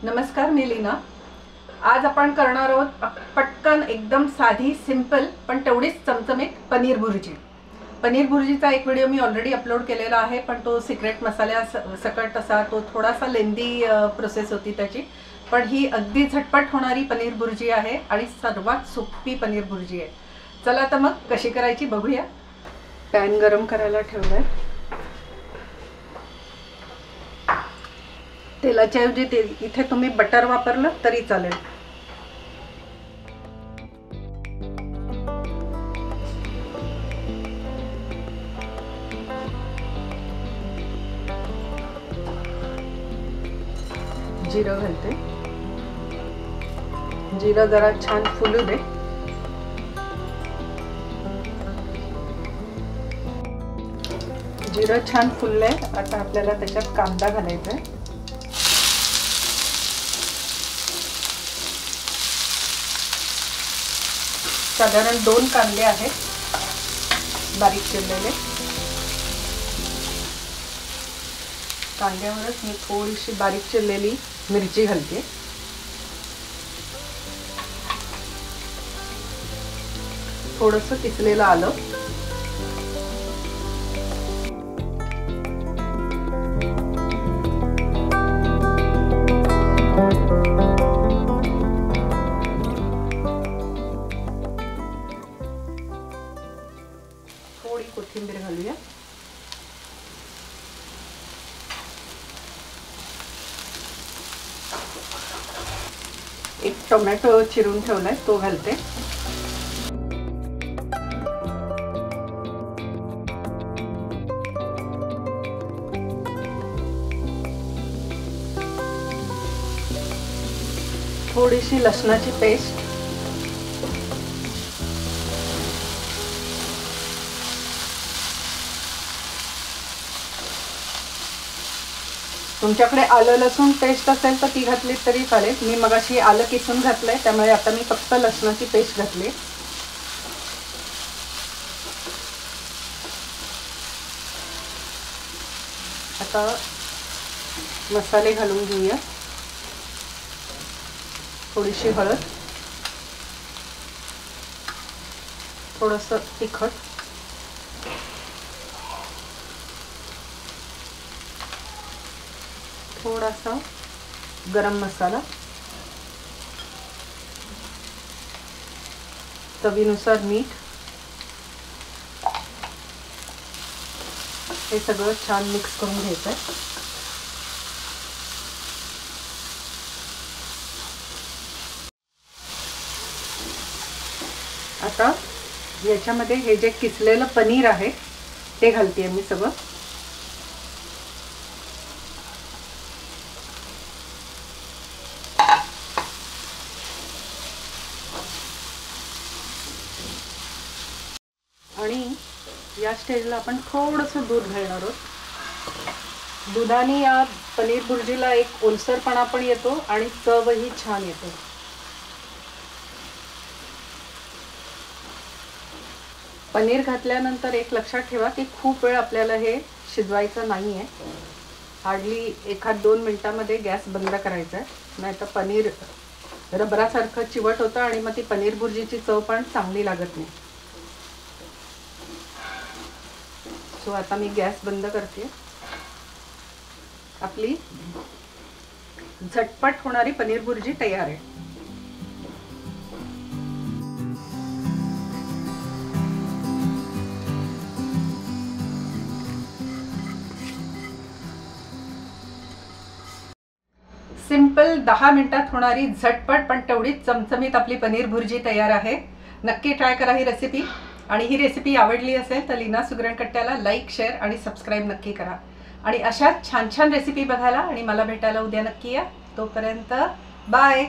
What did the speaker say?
नमस्कार, मी लीना। आज आपण करणार आहोत पटकन एकदम साधी सिंपल पण तेवढीच चमचमीत पनीर भुर्जी। पनीर भुर्जीचा एक व्हिडिओ मी ऑलरेडी अपलोड केलेला आहे, पण तो सिक्रेट मसाल्या सकट असा तो थोडासा लेंदी प्रोसेस होती त्याची। पण ही अगदी झटपट होणारी पनीर भुर्जी आहे आणि सर्वात सोपी पनीर भुर्जी आहे। चला तर मग कशी करायची बघूया। पॅन गरम करायला ठेवलाय। तेलाच्या ऐवजी इथे तुम्ही बटर वापरलं तरी चालेल। जिरं घालते। जिरं जरा छान फुलू दे। जिरं छान फुललंय, आता आपल्याला त्याच्यात कांदा घालायचा आहे। साधारण 2 कांदे आहेत बारीक चिरलेले। कांद्यावरच मी थोडीशी बारीक चिरलेली मिरची घालते। थोडंसं किसलेलं आलं। थोडी कोथिंबीर घालूया। एक टोमॅटो चिरून ठेवलाय तो घालते। थोडीशी लसणाची पेस्ट, तुमच्याकडे आलं लसूण पेस्ट असेल तर ती घातली तरी चालेल। मी मगाशी आलं किसून घातलंय, त्यामुळे आता मी फक्त लसणाची पेस्ट घातली। आता मसाले घालून घेऊया। थोडीशी हळद, थोडंसं तिखट, थोडासा गरम मसाला, चवीनुसार मीठ। हे सगळं छान मिक्स करून घ्यायचं आहे। आता याच्यामध्ये हे जे किसलेलं पनीर आहे ते घालते मी सगळं। आणि या स्टेजला आपण थोडंसं दूध घालणार आहोत। दुधाने या पनीर भुर्जीला एक ओलसरपणा पण येतो आणि चवही छान येते। पनीर घातल्यानंतर एक लक्षात ठेवा की खूप वेळ आपल्याला हे शिजवायचं नाही आहे। हार्डली 1-2 मिनिटांमध्ये गॅस बंद करायचा आहे, नाहीतर पनीर रबरासारखं चिवट होतं आणि मग ती पनीर भुर्जीची चव पण चांगली लागत नाही। सो आता मी गॅस बंद करते। आपली झटपट होणारी पनीर भुर्जी तयार आहे। सिंपल 10 मिनिटात होणारी झटपट पण तेवढीच चमचमीत आपली पनीर भुर्जी तयार आहे। नक्की ट्राय करा ही रेसिपी। आणि ही रेसिपी आवडली असेल तर लीना सुगरणकट्ट्याला लाईक, शेअर आणि सबस्क्राईब नक्की करा। आणि अशाच छान छान रेसिपी बघायला आणि मला भेटायला उद्या नक्की या। तोपर्यंत बाय।